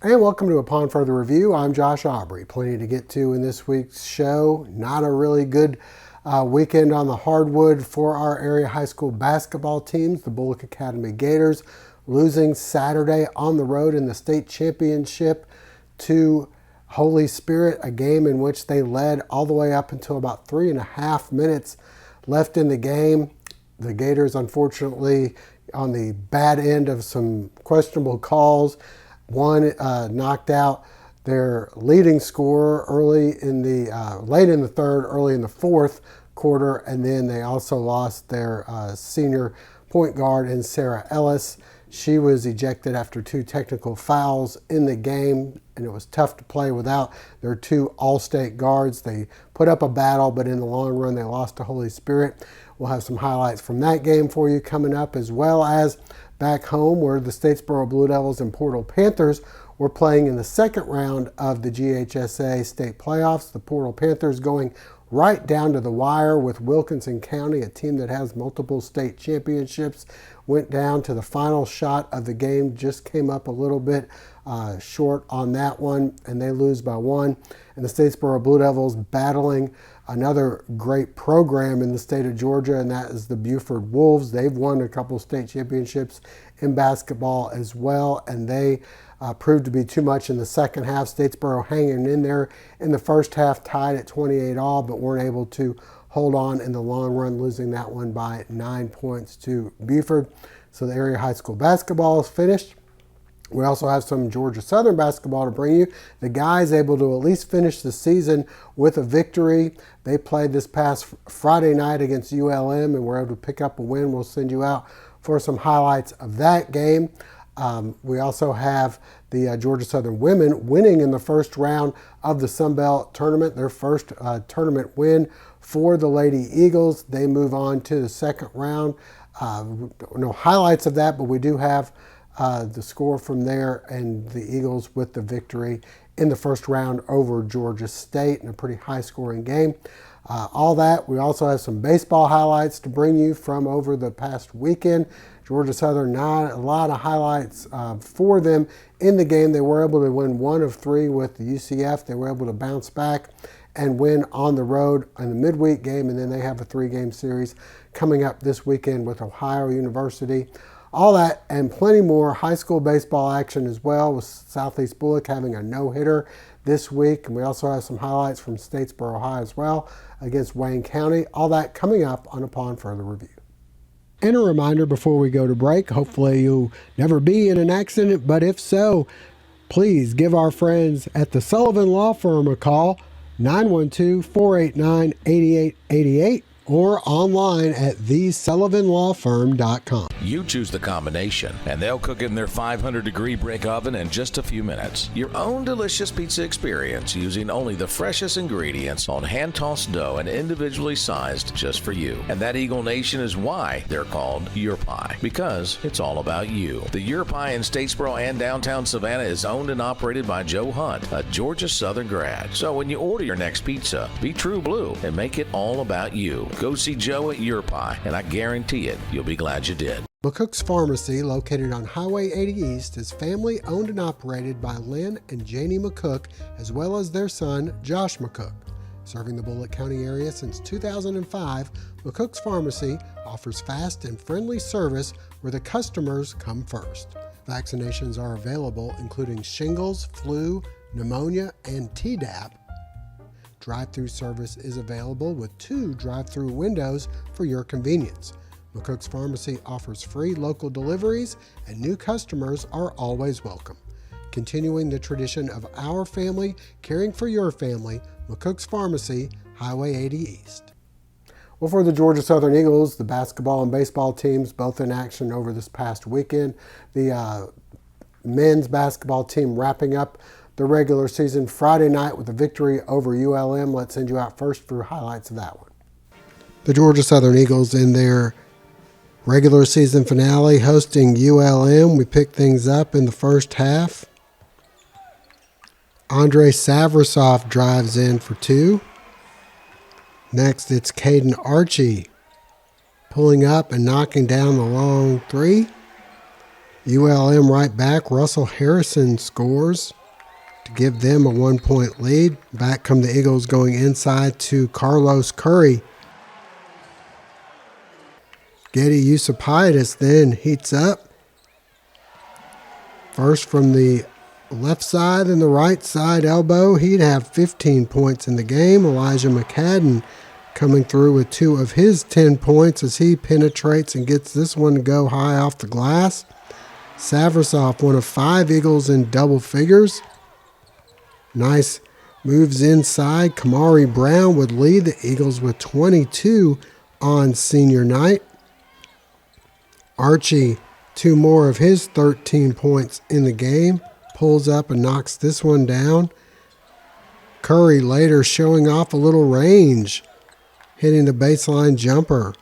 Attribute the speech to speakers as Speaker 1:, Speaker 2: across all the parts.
Speaker 1: And welcome to Upon Further Review. I'm Josh Aubrey. Plenty to get to in this week's show. Not a really good weekend on the hardwood for our area high school basketball teams. The Bulloch Academy Gators losing Saturday on the road in the state championship to Holy Spirit, a game in which they led all the way up until about 3.5 minutes left in the game. The Gators, unfortunately, on the bad end of some questionable calls, one knocked out their leading scorer late in the third, early in the fourth quarter, and then they also lost their senior point guard in Sarah Ellis. She was ejected after 2 technical fouls in the game, and it was tough to play without their 2 all-state guards. They put up a battle, but in the long run, they lost to Holy Spirit. We'll have some highlights from that game for you coming up, as well as back home where the Statesboro Blue Devils and Portal Panthers were playing in the second round of the GHSA state playoffs. The Portal Panthers going right down to the wire with Wilkinson County, a team that has multiple state championships, went down to the final shot of the game, just came up a little bit short on that one, and they lose by 1. And the Statesboro Blue Devils battling another great program in the state of Georgia, and that is the Buford Wolves. They've won a couple state championships in basketball as well, and they proved to be too much in the second half. Statesboro hanging in there in the first half, tied at 28 all, but weren't able to hold on in the long run, losing that one by 9 points to Buford. So the area high school basketball is finished. We also have some Georgia Southern basketball to bring you. The guys able to at least finish the season with a victory. They played this past Friday night against ULM and were able to pick up a win. We'll send you out for some highlights of that game. We also have the Georgia Southern women winning in the first round of the Sun Belt tournament, their first tournament win for the Lady Eagles. They move on to the second round. No highlights of that, but we do have the score from there, and the Eagles with the victory in the first round over Georgia State in a pretty high-scoring game. All that. We also have some baseball highlights to bring you from over the past weekend. Georgia Southern, not a lot of highlights for them in the game. They were able to win 1 of 3 with the UCF. They were able to bounce back and win on the road in the midweek game, and then they have a 3-game series coming up this weekend with Ohio University. All that and plenty more high school baseball action as well, with Southeast Bulloch having a no-hitter this week. And we also have some highlights from Statesboro High as well against Wayne County. All that coming up on Upon Further Review. And a reminder before we go to break, hopefully you'll never be in an accident, but if so, please give our friends at the Sullivan Law Firm a call, 912-489-8888. or online at thesullivanlawfirm.com.
Speaker 2: You choose the combination, and they'll cook it in their 500-degree brick oven in just a few minutes. Your own delicious pizza experience using only the freshest ingredients on hand-tossed dough and individually sized just for you. And that Eagle Nation is why they're called Your Pie, because it's all about you. The Your Pie in Statesboro and downtown Savannah is owned and operated by Joe Hunt, a Georgia Southern grad. So when you order your next pizza, be true blue and make it all about you. Go see Joe at Your Pie, and I guarantee it, you'll be glad you did.
Speaker 1: McCooks Pharmacy, located on Highway 80 East, is family owned and operated by Lynn and Janie McCook, as well as their son, Josh McCook. Serving the Bulloch County area since 2005, McCooks Pharmacy offers fast and friendly service where the customers come first. Vaccinations are available, including shingles, flu, pneumonia, and Tdap. Drive-through service is available with 2 drive-through windows for your convenience. McCooks Pharmacy offers free local deliveries, and new customers are always welcome. Continuing the tradition of our family caring for your family, McCooks Pharmacy, Highway 80 East. Well, for the Georgia Southern Eagles, the basketball and baseball teams both in action over this past weekend. The men's basketball team wrapping up the regular season Friday night with a victory over ULM. Let's send you out first for highlights of that one. The Georgia Southern Eagles in their regular season finale hosting ULM. We picked things up in the first half. Andre Savrasov drives in for 2. Next, it's Caden Archie pulling up and knocking down the long 3. ULM right back Russell Harrison scores to give them a 1-point lead. Back come the Eagles going inside to Carlos Curry. Getty Yusupaitis then heats up. First from the left side and the right side elbow. He'd have 15 points in the game. Elijah McCadden coming through with 2 of his 10 points as he penetrates and gets this one to go high off the glass. Savrasov, one of 5 Eagles in double figures. Nice moves inside. Kamari Brown would lead the Eagles with 22 on senior night. Archie, 2 more of his 13 points in the game. Pulls up and knocks this one down. Curry later showing off a little range, hitting the baseline jumper.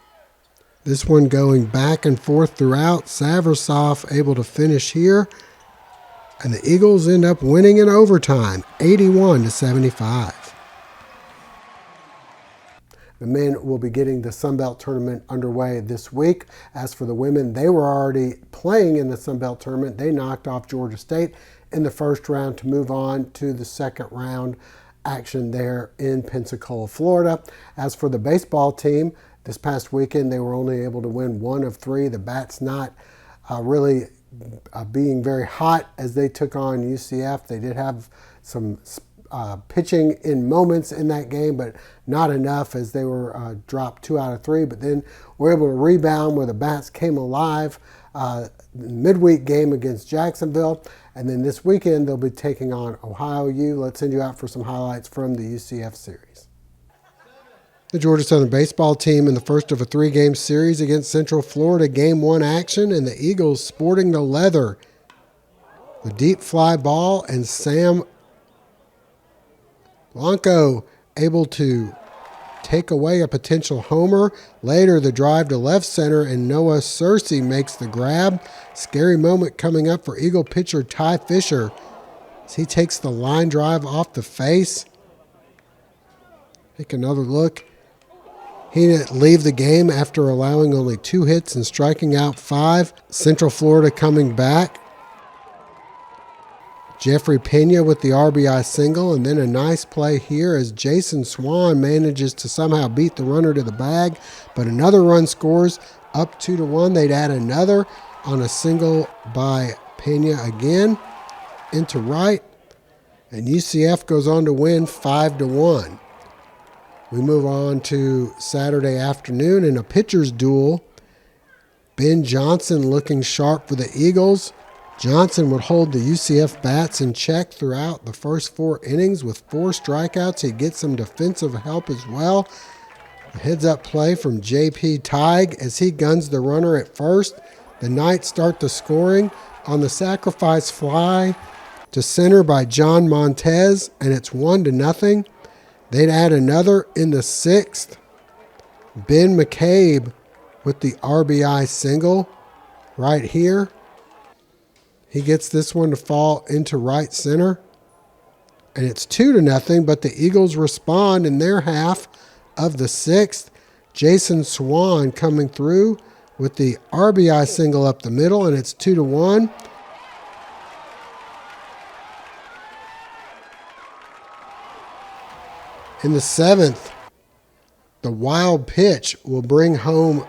Speaker 1: This one going back and forth throughout. Savrasov able to finish here. And the Eagles end up winning in overtime, 81-75. The men will be getting the Sun Belt Tournament underway this week. As for the women, they were already playing in the Sun Belt Tournament. They knocked off Georgia State in the first round to move on to the second round action there in Pensacola, Florida. As for the baseball team, this past weekend they were only able to win 1 of 3. The Bats not really being very hot as they took on UCF. They did have some pitching in moments in that game, but not enough as they were dropped 2 out of 3. But then were able to rebound where the Bats came alive. Midweek game against Jacksonville. And then this weekend they'll be taking on Ohio U. Let's send you out for some highlights from the UCF series. The Georgia Southern baseball team in the first of a 3-game series against Central Florida, Game 1 action, and the Eagles sporting the leather. The deep fly ball, and Sam Blanco able to take away a potential homer. Later, the drive to left center, and Noah Searcy makes the grab. Scary moment coming up for Eagle pitcher Ty Fisher as he takes the line drive off the face. Take another look. He didn't leave the game after allowing only 2 hits and striking out 5. Central Florida coming back. Jeffrey Pena with the RBI single, and then a nice play here as Jason Swan manages to somehow beat the runner to the bag, but another run scores up 2-1. They'd add another on a single by Pena again into right, and UCF goes on to win 5-1. We move on to Saturday afternoon in a pitcher's duel. Ben Johnson looking sharp for the Eagles. Johnson would hold the UCF bats in check throughout the first 4 innings with 4 strikeouts. He gets some defensive help as well. A heads-up play from J.P. Tighe as he guns the runner at first. The Knights start the scoring on the sacrifice fly to center by John Montez, and it's 1-0. They'd add another in the 6th. Ben McCabe with the RBI single right here. He gets this one to fall into right center. And it's 2-0, but the Eagles respond in their half of the 6th. Jason Swan coming through with the RBI single up the middle, and it's 2-1. In the 7th, the wild pitch will bring home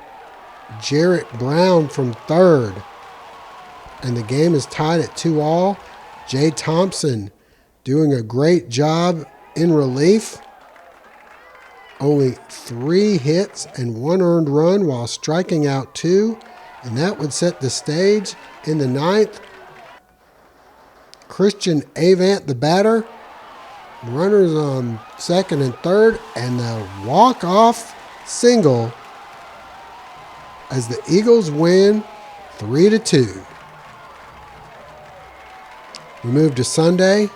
Speaker 1: Jarrett Brown from third. And the game is tied at 2-2. Jay Thompson doing a great job in relief. Only 3 hits and 1 earned run while striking out 2. And that would set the stage in the 9th. Christian Avant, the batter. Runners on second and third, and the walk-off single as the Eagles win 3-2. We move to Sunday,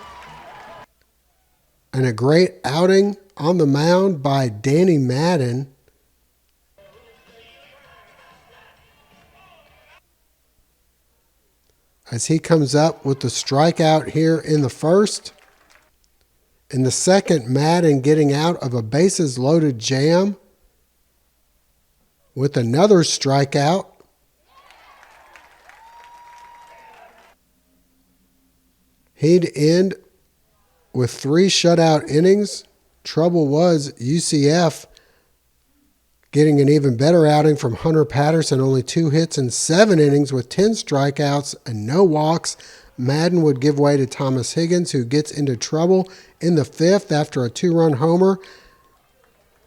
Speaker 1: and a great outing on the mound by Danny Madden. As he comes up with the strikeout here in the first. In the second, Madden getting out of a bases-loaded jam with another strikeout. He'd end with 3 shutout innings. Trouble was UCF getting an even better outing from Hunter Patterson, only 2 hits in 7 innings with 10 strikeouts and no walks. Madden would give way to Thomas Higgins, who gets into trouble in the 5th after a 2-run homer.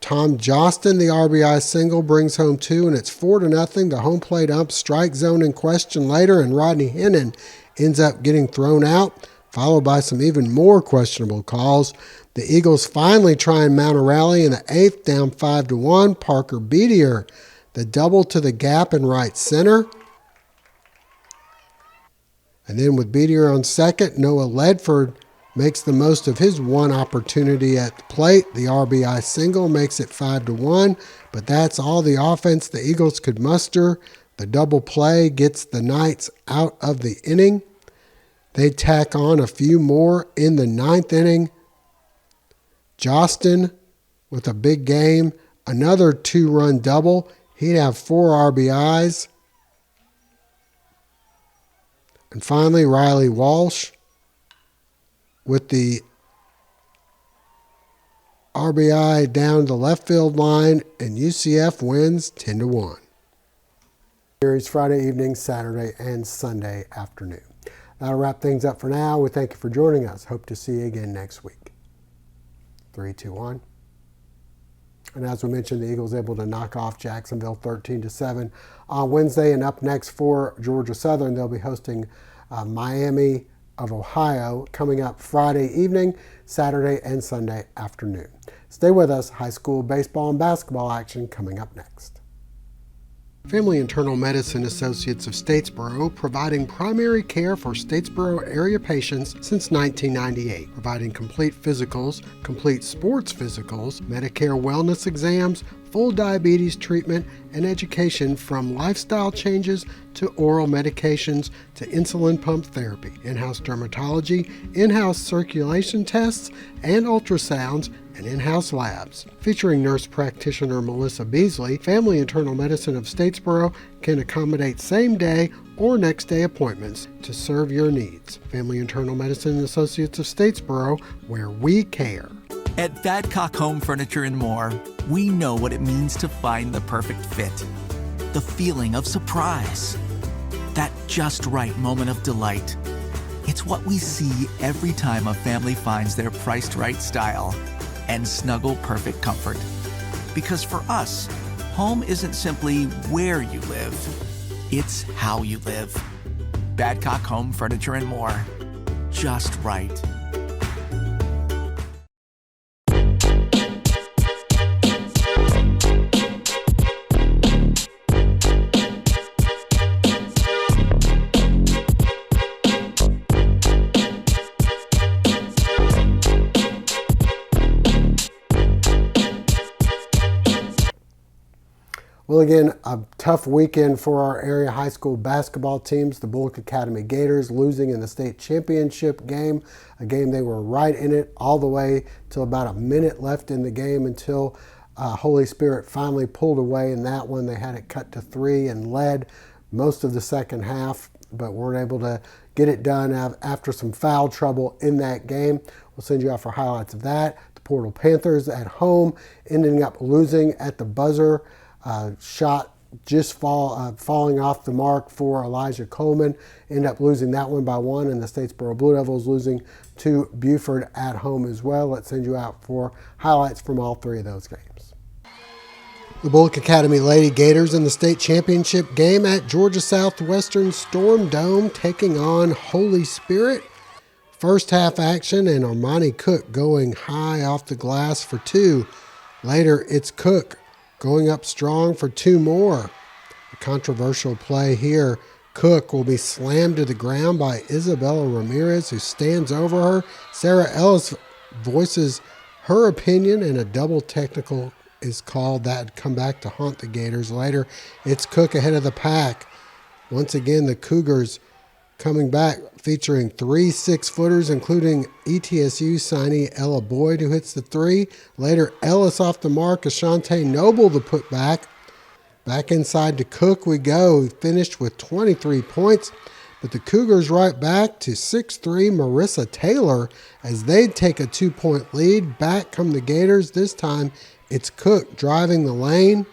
Speaker 1: Tom Jostin, the RBI single, brings home 2, and it's 4-0. The home plate ump strike zone in question later, and Rodney Hennon ends up getting thrown out, followed by some even more questionable calls. The Eagles finally try and mount a rally in the 8th, down 5-1. Parker Beatier, the double to the gap in right center. And then with Beatier on second, Noah Ledford makes the most of his one opportunity at the plate. The RBI single makes it 5-1, but that's all the offense the Eagles could muster. The double play gets the Knights out of the inning. They tack on a few more in the 9th inning. Jostin with a big game, another 2-run double. He'd have 4 RBIs. And finally, Riley Walsh with the RBI down the left field line, and UCF wins 10-1. Series Friday evening, Saturday, and Sunday afternoon. That'll wrap things up for now. We thank you for joining us. Hope to see you again next week. 3, 2, 1. And as we mentioned, the Eagles able to knock off Jacksonville 13-7 on Wednesday. And up next for Georgia Southern, they'll be hosting Miami of Ohio coming up Friday evening, Saturday, and Sunday afternoon. Stay with us. High school baseball and basketball action coming up next. Family Internal Medicine Associates of Statesboro, providing primary care for Statesboro area patients since 1998, providing complete physicals, complete sports physicals, Medicare wellness exams, full diabetes treatment, and education from lifestyle changes to oral medications to insulin pump therapy, in-house dermatology, in-house circulation tests, and ultrasounds, and in-house labs. Featuring nurse practitioner Melissa Beasley, Family Internal Medicine of Statesboro can accommodate same-day or next-day appointments to serve your needs. Family Internal Medicine Associates of Statesboro, where we care.
Speaker 3: At Badcock Home Furniture and More, we know what it means to find the perfect fit. The feeling of surprise. That just right moment of delight. It's what we see every time a family finds their priced right style and snuggle perfect comfort. Because for us, home isn't simply where you live, it's how you live. Badcock Home Furniture and More. Just right.
Speaker 1: Well, again, a tough weekend for our area high school basketball teams. The Bulloch Academy Gators losing in the state championship game, a game they were right in it all the way till about a minute left in the game until Holy Spirit finally pulled away in that one. They had it cut to 3 and led most of the second half, but weren't able to get it done after some foul trouble in that game. We'll send you out for highlights of that. The Portal Panthers at home ending up losing at the buzzer. Shot just falling off the mark for Elijah Coleman. End up losing that one by 1, and the Statesboro Blue Devils losing to Buford at home as well. Let's send you out for highlights from all 3 of those games. The Bulloch Academy Lady Gators in the state championship game at Georgia Southwestern Storm Dome taking on Holy Spirit. First half action, and Armani Cook going high off the glass for 2. Later, it's Cook going up strong for 2 more. A controversial play here. Cook will be slammed to the ground by Isabella Ramirez, who stands over her. Sarah Ellis voices her opinion, and a double technical is called. That would come back to haunt the Gators later. It's Cook ahead of the pack. Once again, the Cougars coming back, featuring 3 6-footers, including ETSU signee Ella Boyd, who hits the 3. Later, Ellis off the mark, Ashante Noble the putback. Back inside to Cook we go. He finished with 23 points. But the Cougars right back to 6-3 Marissa Taylor as they take a 2-point lead. Back come the Gators. This time it's Cook driving the lane.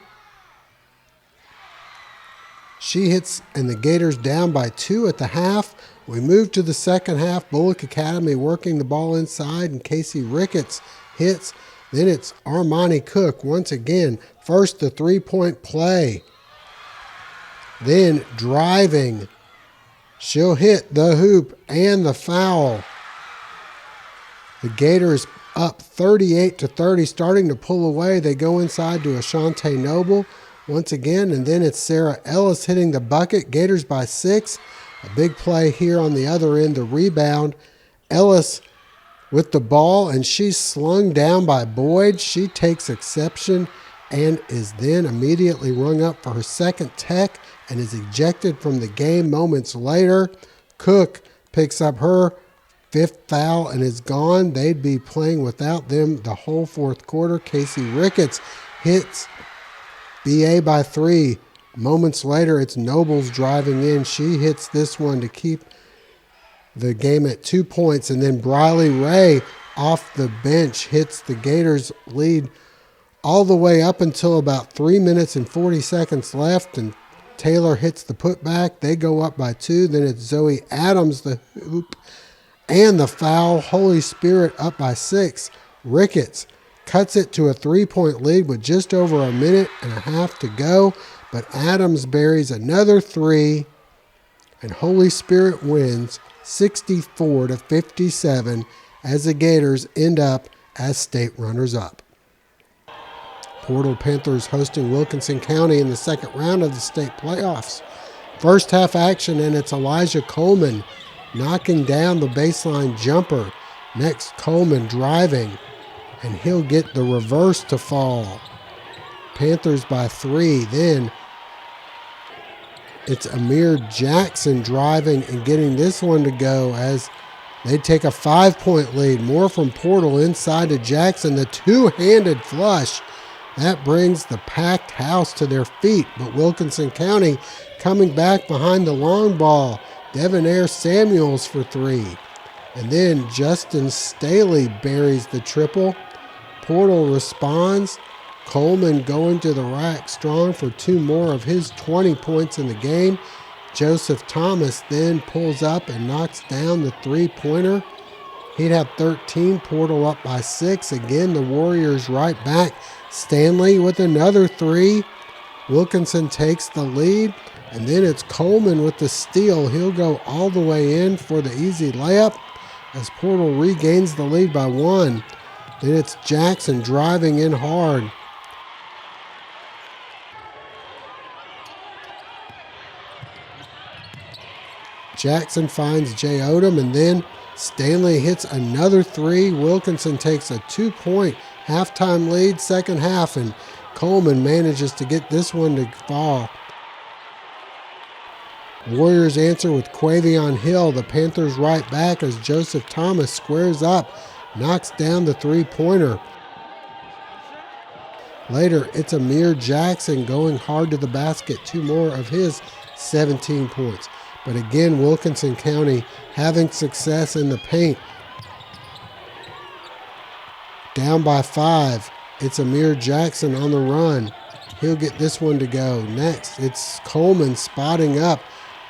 Speaker 1: She hits, and the Gators down by 2 at the half. We move to the second half. Bulloch Academy working the ball inside, and Casey Ricketts hits. Then it's Armani Cook once again. First, the 3-point play. Then driving. She'll hit the hoop and the foul. The Gators up 38-30, starting to pull away. They go inside to Ashante Noble once again, and then it's Sarah Ellis hitting the bucket. Gators by 6. A big play here on the other end, the rebound. Ellis with the ball, and she's slung down by Boyd. She takes exception and is then immediately rung up for her second tech and is ejected from the game moments later. Cook picks up her 5th foul and is gone. They'd be playing without them the whole fourth quarter. Casey Ricketts hits BA by 3. Moments later, it's Nobles driving in. She hits this one to keep the game at 2 points. And then Briley Ray off the bench hits the Gators lead all the way up until about 3 minutes and 40 seconds left. And Taylor hits the putback. They go up by 2. Then it's Zoe Adams, the hoop, and the foul. Holy Spirit up by 6. Ricketts cuts it to a 3-point lead with just over a minute and a half to go. But Adams buries another 3, and Holy Spirit wins 64-57 as the Gators end up as state runners-up. Portal Panthers hosting Wilkinson County in the second round of the state playoffs. First half action, and it's Elijah Coleman knocking down the baseline jumper. Next, Coleman driving, and he'll get the reverse to fall. Panthers by 3. Then it's Amir Jackson driving and getting this one to go as they take a 5-point lead. More from Portal inside to Jackson. The two-handed flush. That brings the packed house to their feet. But Wilkinson County coming back behind the long ball. Devonair Samuels for 3. And then Justin Staley buries the triple. Portal responds. Coleman going to the rack strong for 2 more of his 20 points in the game. Joseph Thomas then pulls up and knocks down the 3-pointer. He'd have 13. Portal up by 6. Again, the Warriors right back. Stanley with another 3. Wilkinson takes the lead. And then it's Coleman with the steal. He'll go all the way in for the easy layup as Portal regains the lead by 1. Then it's Jackson driving in hard. Jackson finds Jay Odom, and then Stanley hits another 3. Wilkinson takes a 2-point halftime lead second half, and Coleman manages to get this one to fall. Warriors answer with Quavion Hill. The Panthers right back as Joseph Thomas squares up, knocks down the 3-pointer. Later, it's Amir Jackson going hard to the basket. 2 more of his 17 points. But again, Wilkinson County having success in the paint. Down by 5. It's Amir Jackson on the run. He'll get this one to go. Next, it's Coleman spotting up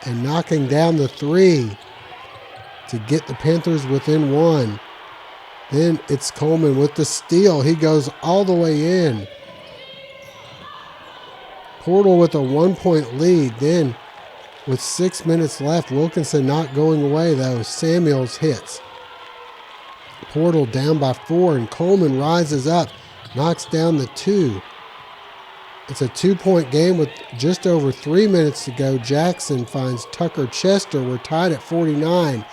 Speaker 1: and knocking down the 3 to get the Panthers within 1. Then it's Coleman with the steal. He goes all the way in. Portal with a 1-point lead. Then with 6 minutes left, Wilkinson not going away though. Samuels hits. Portal down by 4, and Coleman rises up, knocks down the 2. It's a 2-point game with just over 3 minutes to go. Jackson finds Tucker Chester. We're tied at 49.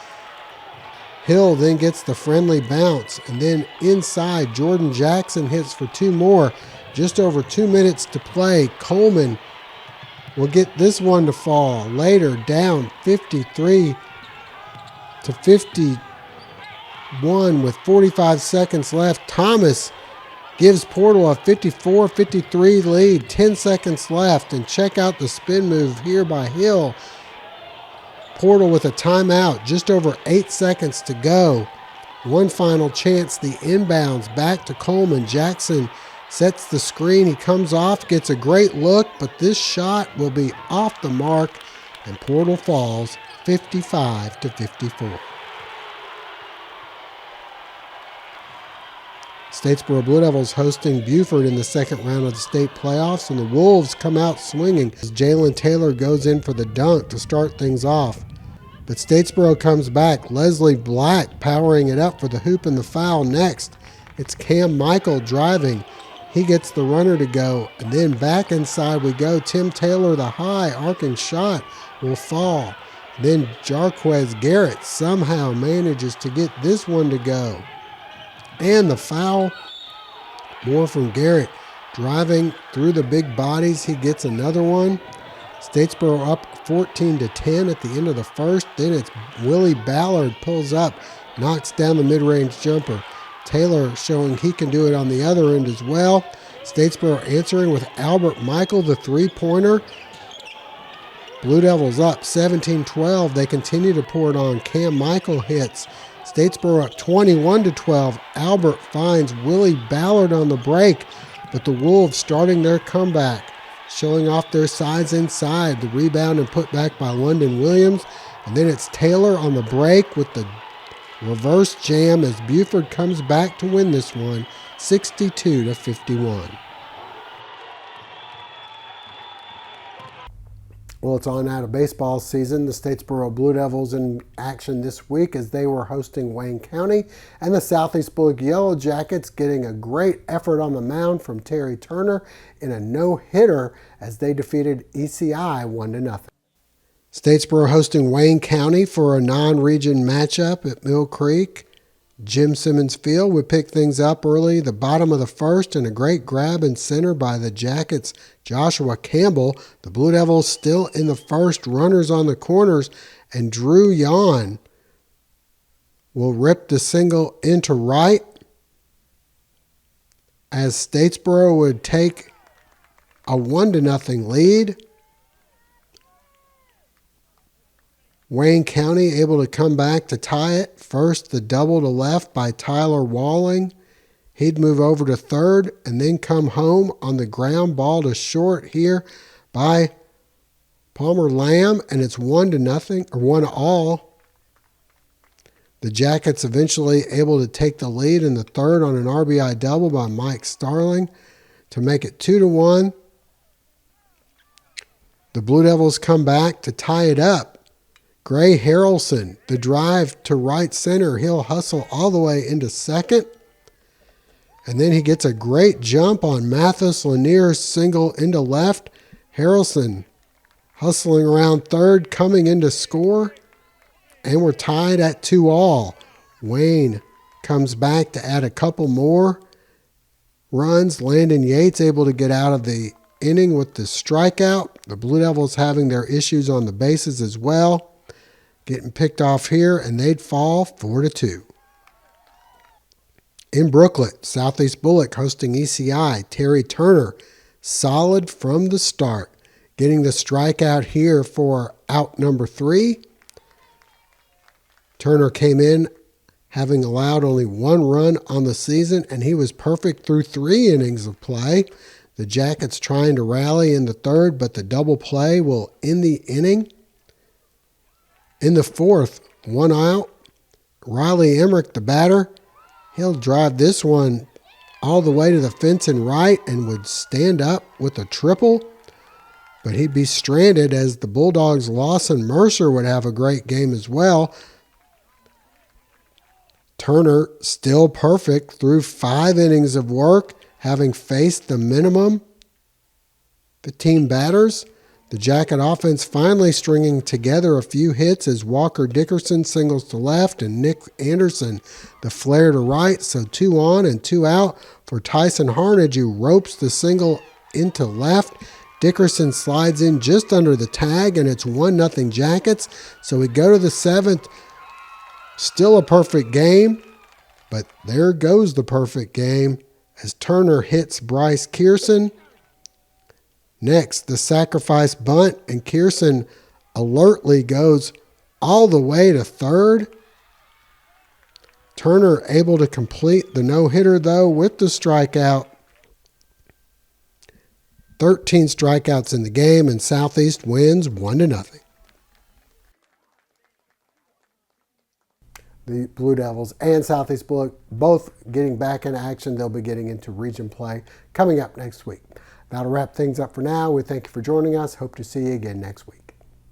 Speaker 1: Hill then gets the friendly bounce, and then inside, Jordan Jackson hits for 2 more. Just over 2 minutes to play. Coleman will get this one to fall. Later, down 53-51 with 45 seconds left. Thomas gives Portal a 54-53 lead. 10 seconds left, and check out the spin move here by Hill. Portal with a timeout, just over 8 seconds to go. One final chance, the inbounds back to Coleman. Jackson sets the screen. He comes off, gets a great look, but this shot will be off the mark, and Portal falls 55-54. Statesboro Blue Devils hosting Buford in the second round of the state playoffs, and the Wolves come out swinging as Jalen Taylor goes in for the dunk to start things off. But Statesboro comes back. Leslie Black powering it up for the hoop and the foul next. It's Cam Michael driving. He gets the runner to go, and then back inside we go. Tim Taylor, the high arcing shot will fall. Then Jarquez Garrett somehow manages to get this one to go. And the foul, more from Garrett. Driving through the big bodies, he gets another one. Statesboro up 14-10 at the end of the first. Then it's Willie Ballard pulls up, knocks down the mid-range jumper. Taylor showing he can do it on the other end as well. Statesboro answering with Albert Michael, the three-pointer. Blue Devils up 17-12. They continue to pour it on. Cam Michael hits. Statesboro up 21-12. Albert finds Willie Ballard on the break, but the Wolves starting their comeback, showing off their sides inside. The rebound and put back by London Williams. And then it's Taylor on the break with the reverse jam as Buford comes back to win this one, 62-51. Well, it's on out of baseball season. The Statesboro Blue Devils in action this week as they were hosting Wayne County, and the Southeast Bulloch Yellow Jackets getting a great effort on the mound from Terry Turner in a no-hitter as they defeated ECI 1-0. Statesboro hosting Wayne County for a non-region matchup at Mill Creek. Jim Simmons Field would pick things up early, the bottom of the first, and a great grab and center by the Jackets' Joshua Campbell. The Blue Devils still in the first, runners on the corners, and Drew Yon will rip the single into right as Statesboro would take a 1-0 lead. Wayne County able to come back to tie it. First, the double to left by Tyler Walling. He'd move over to third and then come home on the ground ball to short here by Palmer Lamb, and it's 1-0 or 1-all. The Jackets eventually able to take the lead in the third on an RBI double by Mike Starling to make it 2-1. The Blue Devils come back to tie it up. Gray Harrelson, the drive to right center. He'll hustle all the way into second. And then he gets a great jump on Mathis Lanier's single into left. Harrelson hustling around third, coming in to score. And we're tied at 2-all. Wayne comes back to add a couple more runs. Landon Yates able to get out of the inning with the strikeout. The Blue Devils having their issues on the bases as well. Getting picked off here, and they'd fall 4-2. In Brooklet, Southeast Bulloch hosting ECI. Terry Turner, solid from the start. Getting the strikeout here for out number 3. Turner came in having allowed only 1 run on the season, and he was perfect through 3 innings of play. The Jackets trying to rally in the third, but the double play will end the inning. In the fourth, 1 out. Riley Emmerich, the batter, he'll drive this one all the way to the fence and right and would stand up with a triple. But he'd be stranded as the Bulldogs' Lawson Mercer would have a great game as well. Turner still perfect through 5 innings of work, having faced the minimum. The team batters. The Jacket offense finally stringing together a few hits as Walker Dickerson singles to left and Nick Anderson the flare to right. So 2 on and 2 out for Tyson Harnage, who ropes the single into left. Dickerson slides in just under the tag, and it's 1-0 Jackets. So we go to the 7th. Still a perfect game, but there goes the perfect game as Turner hits Bryce Kearson. Next, the sacrifice bunt, and Kearson alertly goes all the way to third. Turner able to complete the no-hitter, though, with the strikeout. 13 strikeouts in the game, and Southeast wins 1-0. The Blue Devils and Southeast Bulloch both getting back into action. They'll be getting into region play coming up next week. That'll wrap things up for now. We thank you for joining us. Hope to see you again next week.